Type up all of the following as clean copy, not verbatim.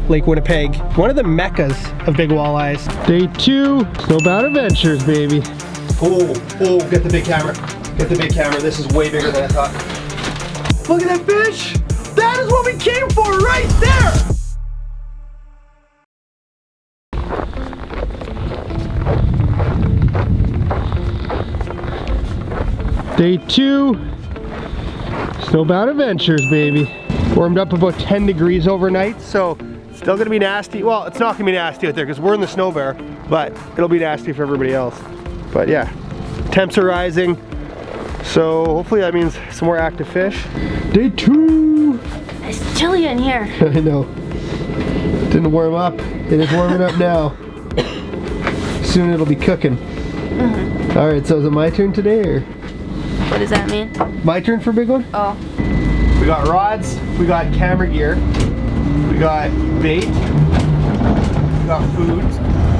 Lake Winnipeg, one of the meccas of big walleyes. Day 2, Icebound Adventures, baby. Oh, get the big camera. Get the big camera. This is way bigger than I thought. Look at that fish! That is what we came for right there! Day 2, Icebound Adventures, baby. Warmed up about 10 degrees overnight, so still gonna be nasty. Well, it's not gonna be nasty out there because we're in the Snobear, but it'll be nasty for everybody else. But yeah, temps are rising, so hopefully that means some more active fish. Day 2. It's chilly in here. I know. Didn't warm up. It is warming up now. Soon it'll be cooking. All right, so is it my turn today, or? What does that mean? My turn for big one? Oh. We got rods, we got camera gear, we got bait, we got food.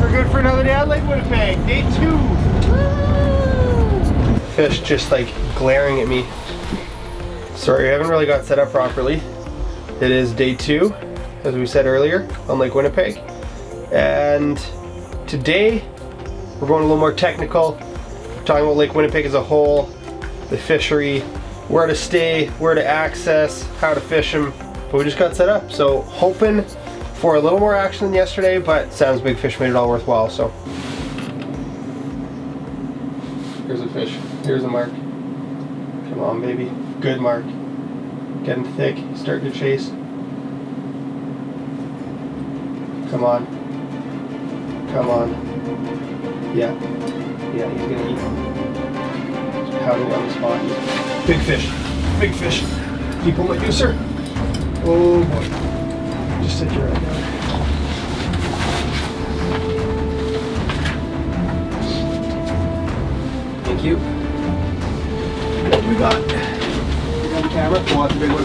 We're good for another day at Lake Winnipeg. Day 2. Woo! Fish just like glaring at me. Sorry, I haven't really got set up properly. It is day 2, as we said earlier, on Lake Winnipeg. And today, we're going a little more technical. We're talking about Lake Winnipeg as a whole, the fishery, where to stay, where to access, how to fish them. But we just got set up, so hoping for a little more action than yesterday, but Sam's big fish made it all worthwhile, so. Here's a fish, here's a mark. Come on, baby, good mark. Getting thick, starting to chase. Come on. Come on. Yeah, he's gonna eat him. Pounding on the spot. Big fish. Big fish. Can you pull my juicer? Oh boy. Just sit your right down. Thank you. What do we got? We got the camera. Oh, that's a big one.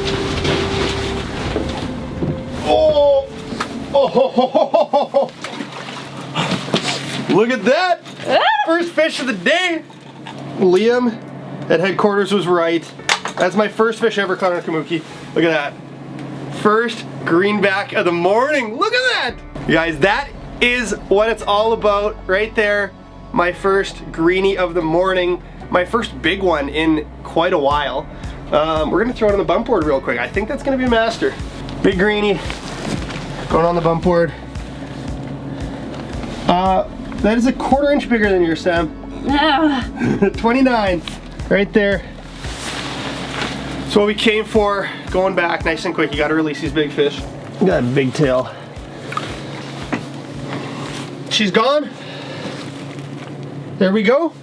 Oh! Oh! Ho, ho, ho, ho, ho. Look at that! First fish of the day! Liam at headquarters was right. That's my first fish ever caught on a kamuki. Look at that. First greenback of the morning. Look at that! You guys, that is what it's all about right there. My first greenie of the morning. My first big one in quite a while. We're gonna throw it on the bump board real quick. I think that's gonna be a master. Big greenie. Going on the bump board. That is a 1/4 inch bigger than yours, Sam. 29, right there. That's what we came for. Going back nice and quick. You gotta release these big fish. Got a big tail. She's gone. There we go.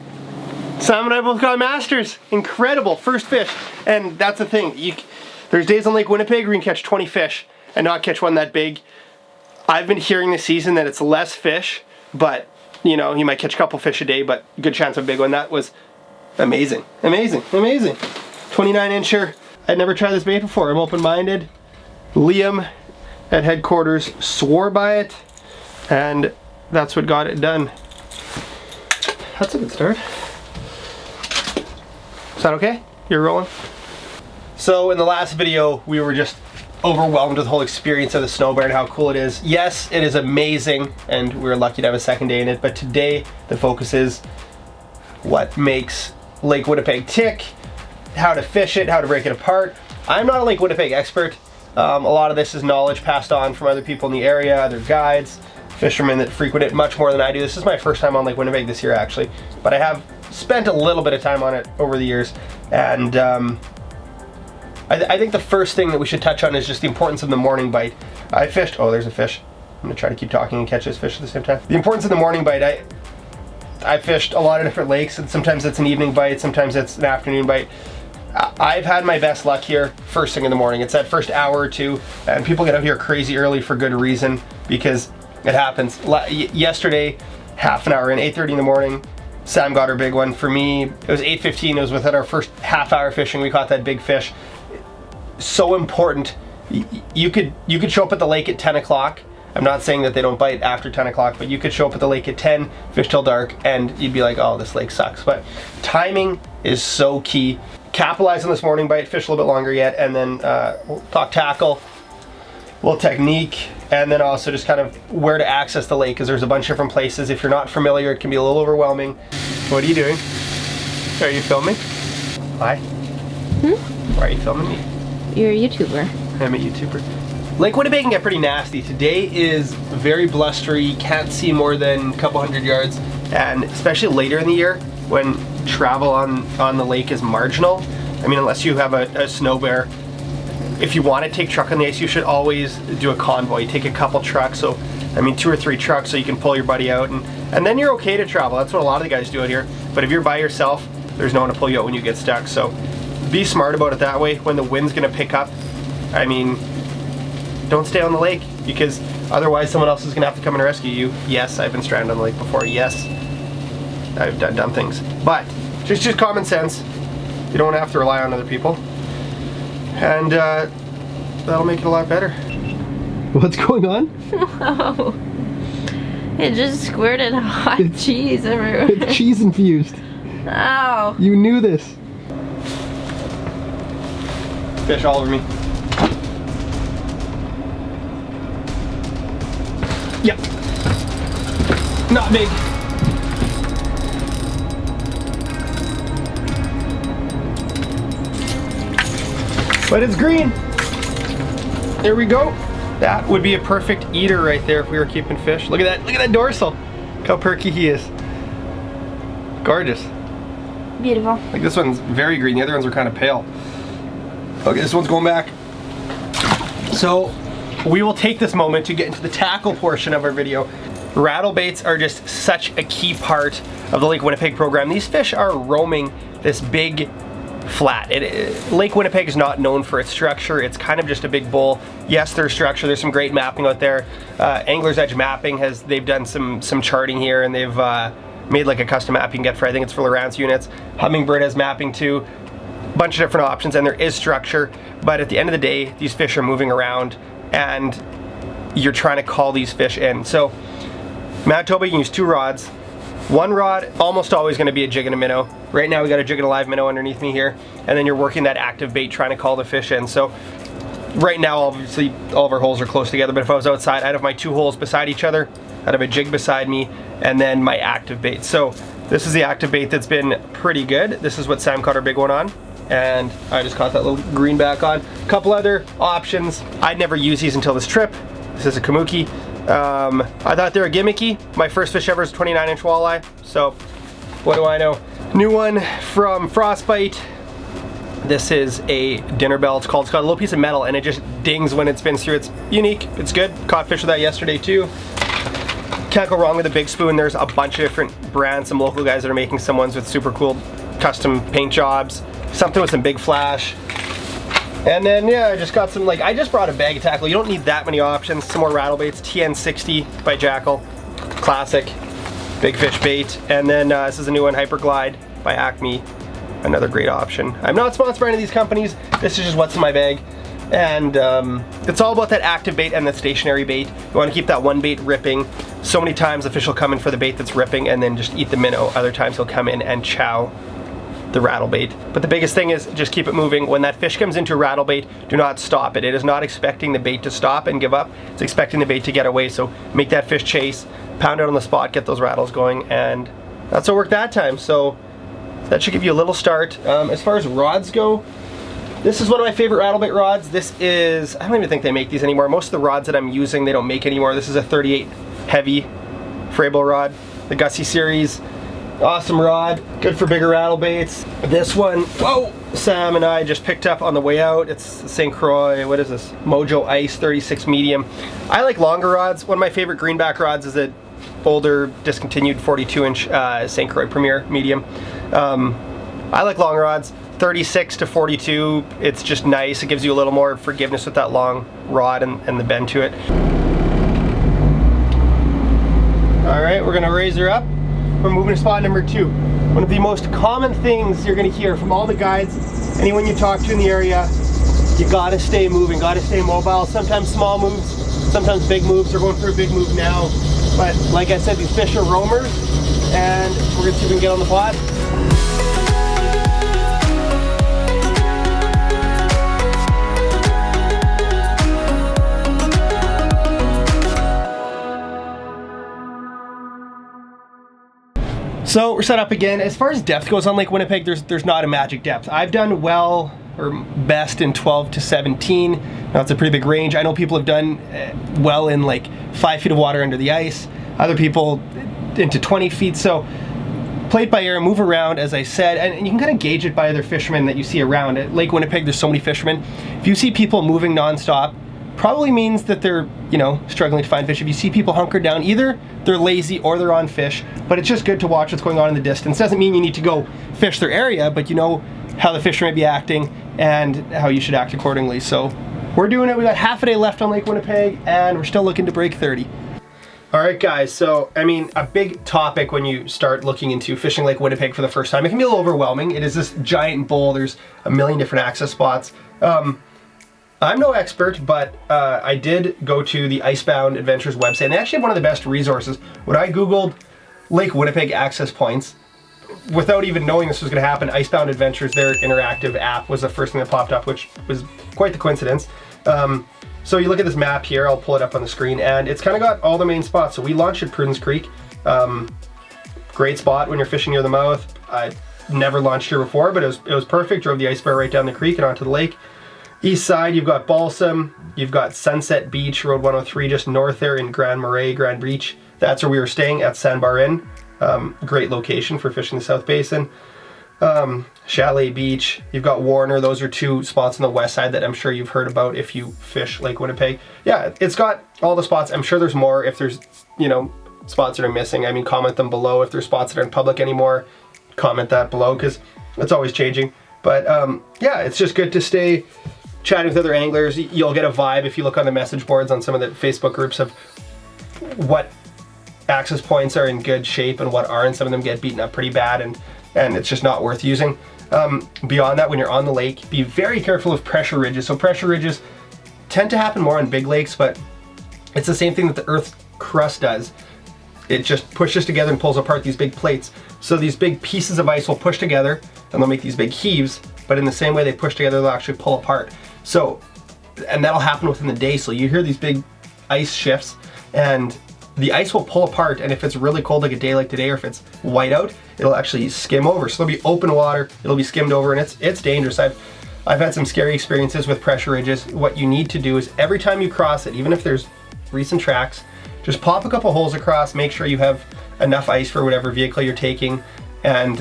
Sam and I both got masters. Incredible, first fish. And that's the thing. There's days on Lake Winnipeg where you can catch 20 fish and not catch one that big. I've been hearing this season that it's less fish, but you know, you might catch a couple fish a day, but good chance of a big one. That was amazing, amazing, amazing. 29 incher. I'd never tried this bait before. I'm open-minded. Liam at headquarters swore by it, and that's what got it done. That's a good start. Is that okay? You're rolling? So in the last video, we were just overwhelmed with the whole experience of the Snobear and how cool it is. Yes, it is amazing, and we're lucky to have a second day in it, but today the focus is what makes Lake Winnipeg tick, how to fish it, how to break it apart. I'm not a Lake Winnipeg expert. A lot of this is knowledge passed on from other people in the area, other guides, fishermen that frequent it much more than I do. This is my first time on Lake Winnipeg this year, actually, but I have spent a little bit of time on it over the years, and I think the first thing that we should touch on is just the importance of the morning bite. I fished, oh, there's a fish. I'm gonna try to keep talking and catch this fish at the same time. The importance of the morning bite, I fished a lot of different lakes, and sometimes it's an evening bite, sometimes it's an afternoon bite. I've had my best luck here first thing in the morning. It's that first hour or two, and people get out here crazy early for good reason, because it happens. Yesterday, half an hour in, 8:30 in the morning, Sam got her big one. For me, it was 8:15. It was within our first half hour fishing. We caught that big fish. So important. You could show up at the lake at 10 o'clock. I'm not saying that they don't bite after 10 o'clock, but you could show up at the lake at 10, fish till dark, and you'd be like, oh, this lake sucks. But timing is so key. Capitalize on this morning bite, fish a little bit longer yet, and then we'll talk tackle. little technique, and then also just kind of where to access the lake, because there's a bunch of different places. If you're not familiar, it can be a little overwhelming. What are you doing? Are you filming? Why? Why are you filming me? You're a YouTuber. I'm a YouTuber. Lake Winnipeg can get pretty nasty. Today is very blustery, can't see more than a couple hundred yards, and especially later in the year when travel on the lake is marginal. I mean, unless you have a Snobear, if you want to take truck on the ice, you should always do a convoy. Take a couple trucks, so I mean 2 or 3 trucks, so you can pull your buddy out, and then you're okay to travel. That's what a lot of the guys do out here. But if you're by yourself, there's no one to pull you out when you get stuck. So be smart about it that way. When the wind's gonna pick up, I mean, don't stay on the lake, because otherwise someone else is gonna have to come and rescue you. Yes, I've been stranded on the lake before. Yes, I've done dumb things, but just common sense. You don't have to rely on other people, and that'll make it a lot better. What's going on? Whoa. It just squirted hot cheese everywhere. It's cheese infused. Ow. You knew this. Fish all over me. Yep. Not big. But it's green. There we go. That would be a perfect eater right there if we were keeping fish. Look at that. Look at that dorsal. Look how perky he is. Gorgeous. Beautiful. Like this one's very green. The other ones are kind of pale. Okay, this one's going back. So we will take this moment to get into the tackle portion of our video. Rattle baits are just such a key part of the Lake Winnipeg program. These fish are roaming this big flat. Lake Winnipeg is not known for its structure. It's kind of just a big bowl. Yes, there's structure. There's some great mapping out there. Angler's Edge Mapping they've done some charting here, and they've made like a custom map you can get for, I think it's for Lowrance units. Hummingbird has mapping too. Bunch of different options, and there is structure, but at the end of the day, these fish are moving around, and you're trying to call these fish in. So Manitoba, you can use 2 rods. One rod, almost always going to be a jig and a minnow. Right now we got a jig and a live minnow underneath me here, and then you're working that active bait trying to call the fish in. So right now, obviously, all of our holes are close together, but if I was outside, I'd have my 2 holes beside each other, I'd have a jig beside me, and then my active bait. So this is the active bait that's been pretty good. This is what Sam caught our big one on, and I just caught that little greenback on. A couple other options. I'd never use these until this trip. This is a kamuki. I thought they were gimmicky. My first fish ever is a 29-inch walleye, so what do I know? New one from Frostbite. This is a dinner bell. It's got a little piece of metal, and it just dings when it spins through. It's unique. It's good. Caught fish with that yesterday too. Can't go wrong with a big spoon. There's a bunch of different brands. Some local guys that are making some ones with super cool custom paint jobs. Something with some big flash. And then, yeah, I just got some, I just brought a bag of tackle. You don't need that many options. Some more rattle baits. TN60 by Jackal. Classic. Big fish bait. And then this is a new one, Hyperglide by Acme. Another great option. I'm not sponsored by any of these companies. This is just what's in my bag. And it's all about that active bait and the stationary bait. You want to keep that one bait ripping. So many times the fish will come in for the bait that's ripping and then just eat the minnow. Other times he'll come in and chow the rattle bait. But the biggest thing is just keep it moving. When that fish comes into a rattle bait, do not stop it. It is not expecting the bait to stop and give up. It's expecting the bait to get away. So make that fish chase, pound it on the spot, get those rattles going, and that's what worked that time. So that should give you a little start. As far as rods go, this is one of my favorite rattle bait rods. This is, I don't even think they make these anymore. Most of the rods that I'm using, they don't make anymore. This is a 38 heavy Frable rod, the Gussie series. Awesome rod, good for bigger rattle baits. This one, whoa, Sam and I just picked up on the way out. It's St. Croix, what is this? Mojo Ice 36 medium. I like longer rods. One of my favorite greenback rods is a older discontinued 42-inch St. Croix Premier medium. I like long rods. 36 to 42, it's just nice. It gives you a little more forgiveness with that long rod and the bend to it. All right, we're gonna raise her up. We're moving to spot number 2. One of the most common things you're gonna hear from all the guides, anyone you talk to in the area, you gotta stay moving, gotta stay mobile. Sometimes small moves, sometimes big moves. We're going for a big move now. But like I said, these fish are roamers, and we're gonna see if we can get on the pod. So we're set up again. As far as depth goes on Lake Winnipeg, there's not a magic depth. I've done well or best in 12 to 17. Now it's a pretty big range. I know people have done well in like 5 feet of water under the ice. Other people into 20 feet. So play it by ear, move around, as I said, and you can kind of gauge it by other fishermen that you see around. At Lake Winnipeg, there's so many fishermen. If you see people moving nonstop, probably means that they're, you know, struggling to find fish. If you see people hunkered down, either they're lazy or they're on fish, but it's just good to watch what's going on in the distance. Doesn't mean you need to go fish their area, but you know how the fish may be acting and how you should act accordingly. So we're doing it. We got half a day left on Lake Winnipeg and we're still looking to break 30. All right, guys, so, I mean, a big topic when you start looking into fishing Lake Winnipeg for the first time, it can be a little overwhelming. It is this giant bowl. There's a million different access spots. I'm no expert, but I did go to the Icebound Adventures website, and they actually have one of the best resources. When I Googled Lake Winnipeg access points, without even knowing this was going to happen, Icebound Adventures, their interactive app, was the first thing that popped up, which was quite the coincidence. So you look at this map here, I'll pull it up on the screen, and it's kind of got all the main spots. So we launched at Prudence Creek. Great spot when you're fishing near the mouth. I never launched here before, but it was perfect. Drove the ice bar right down the creek and onto the lake. East side, you've got Balsam, you've got Sunset Beach, Road 103, just north there in Grand Marais, Grand Beach. That's where we were staying at Sandbar Inn. Great location for fishing the South Basin. Chalet Beach, you've got Warner. Those are two spots on the west side that I'm sure you've heard about if you fish Lake Winnipeg. Yeah, it's got all the spots. I'm sure there's more if there's, you know, spots that are missing. I mean, comment them below. If there's spots that aren't public anymore, comment that below because it's always changing. But yeah, it's just good to stay chatting with other anglers. You'll get a vibe if you look on the message boards on some of the Facebook groups of what access points are in good shape and what aren't. Some of them get beaten up pretty bad and it's just not worth using. Beyond that, when you're on the lake, be very careful of pressure ridges. So pressure ridges tend to happen more on big lakes, but it's the same thing that the Earth's crust does. It just pushes together and pulls apart these big plates. So these big pieces of ice will push together and they'll make these big heaves, but in the same way they push together, they'll actually pull apart. So, and that'll happen within the day. So you hear these big ice shifts and the ice will pull apart, and if it's really cold like a day like today, or if it's white out, it'll actually skim over. So there'll be open water, it'll be skimmed over, and it's dangerous. I've had some scary experiences with pressure ridges. What you need to do is every time you cross it, even if there's recent tracks, just pop a couple holes across, make sure you have enough ice for whatever vehicle you're taking, and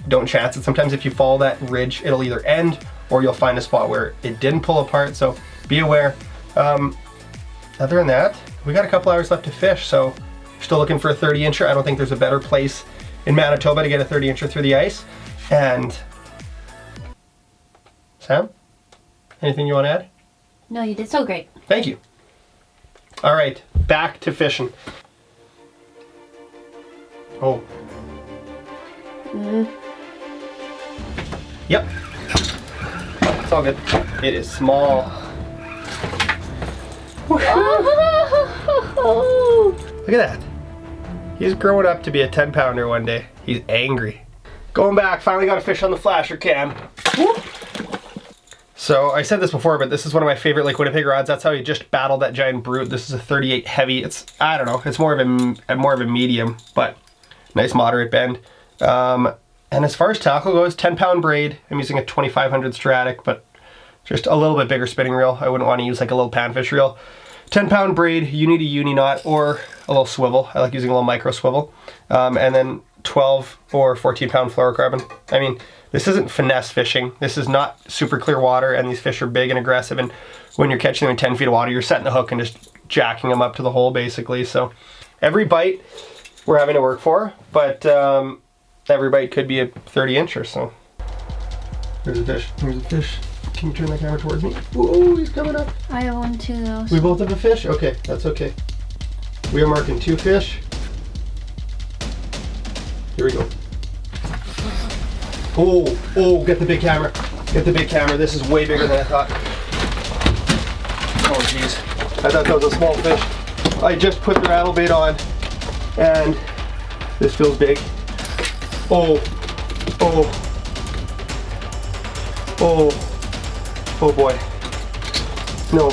don't chance it. Sometimes if you follow that ridge, it'll either end or you'll find a spot where it didn't pull apart, so be aware. Other than that, we got a couple hours left to fish, so still looking for a 30-incher. I don't think there's a better place in Manitoba to get a 30-incher through the ice. And Sam, anything you want to add? No, you did so great. Thank you. All right, back to fishing. Oh. Yep. It's all good. It is small. Look at that. He's growing up to be a 10-pounder one day. He's angry. Going back, finally got a fish on the flasher cam. So I said this before, but this is one of my favorite Lake Winnipeg rods. That's how you just battled that giant brute. This is a 38 heavy. It's, I don't know, it's more of a medium, but nice moderate bend. And as far as tackle goes, 10-pound braid. I'm using a 2500 Stratic, but just a little bit bigger spinning reel. I wouldn't want to use like a little panfish reel. 10-pound braid, you need a uni knot or a little swivel. I like using a little micro swivel. And then 12 or 14-pound fluorocarbon. I mean, this isn't finesse fishing. This is not super clear water, and these fish are big and aggressive, and when you're catching them in 10 feet of water, you're setting the hook and just jacking them up to the hole, basically. So every bite we're having to work for, but every bite could be a 30-incher, so. There's a fish. There's a fish. Can you turn the camera towards me? Whoa, he's coming up. I have one too, though. We both have a fish? Okay, that's okay. We are marking 2 fish. Here we go. Oh, get the big camera. Get the big camera. This is way bigger than I thought. Oh, jeez. I thought that was a small fish. I just put the rattle bait on, and this feels big. Oh boy. No.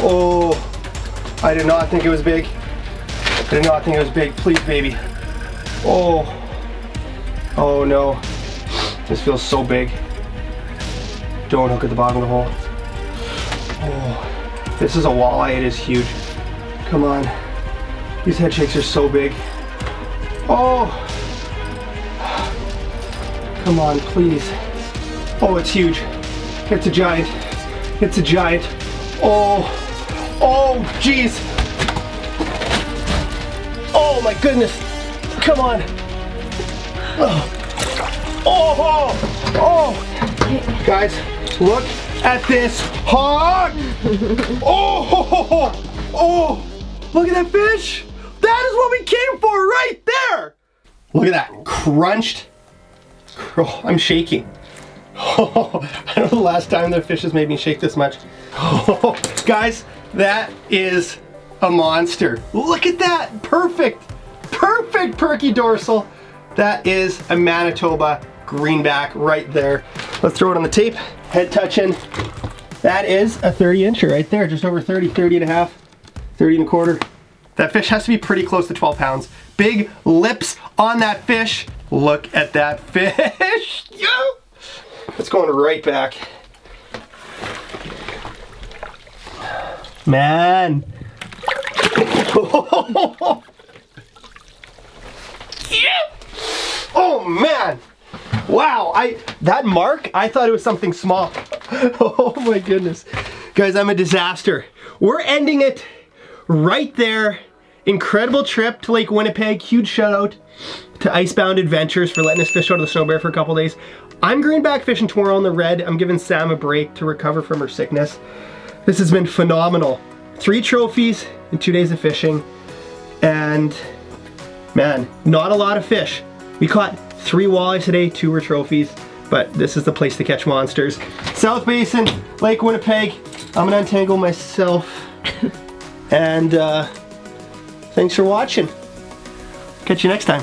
Oh, I did not think it was big. I did not think it was big. Please, baby. Oh. Oh no. This feels so big. Don't hook at the bottom of the hole. Oh. This is a walleye. It is huge. Come on. These head shakes are so big. Oh. Come on, please. Oh, it's huge. It's a giant. It's a giant. Oh. Oh, jeez. Oh my goodness. Come on. Oh. Oh. Oh. Guys, look at this hog. Oh. Oh. Look at that fish. That is what we came for right there. Look at that. Crunched. Oh, I'm shaking. Oh, I don't know the last time the fish has made me shake this much. Oh, guys, that is a monster. Look at that. Perfect. Perfect perky dorsal. That is a Manitoba Greenback right there. Let's throw it on the tape. Head touching. That is a 30-incher right there. Just over 30, 30 and a half, 30 and a quarter. That fish has to be pretty close to 12 pounds. Big lips on that fish. Look at that fish. Yeah. It's going right back. Man. Yeah. Oh man. Wow, that mark, I thought it was something small. Oh my goodness. Guys, I'm a disaster. We're ending it right there. Incredible trip to Lake Winnipeg. Huge shout out to Icebound Adventures for letting us fish out of the Snobear for a couple days. I'm greenback fishing tomorrow on the red. I'm giving Sam a break to recover from her sickness. This has been phenomenal. 3 trophies in 2 days of fishing. And man, not a lot of fish. We caught 3 walleyes today, 2 were trophies, but this is the place to catch monsters. South Basin, Lake Winnipeg. I'm gonna untangle myself. And thanks for watching. Catch you next time.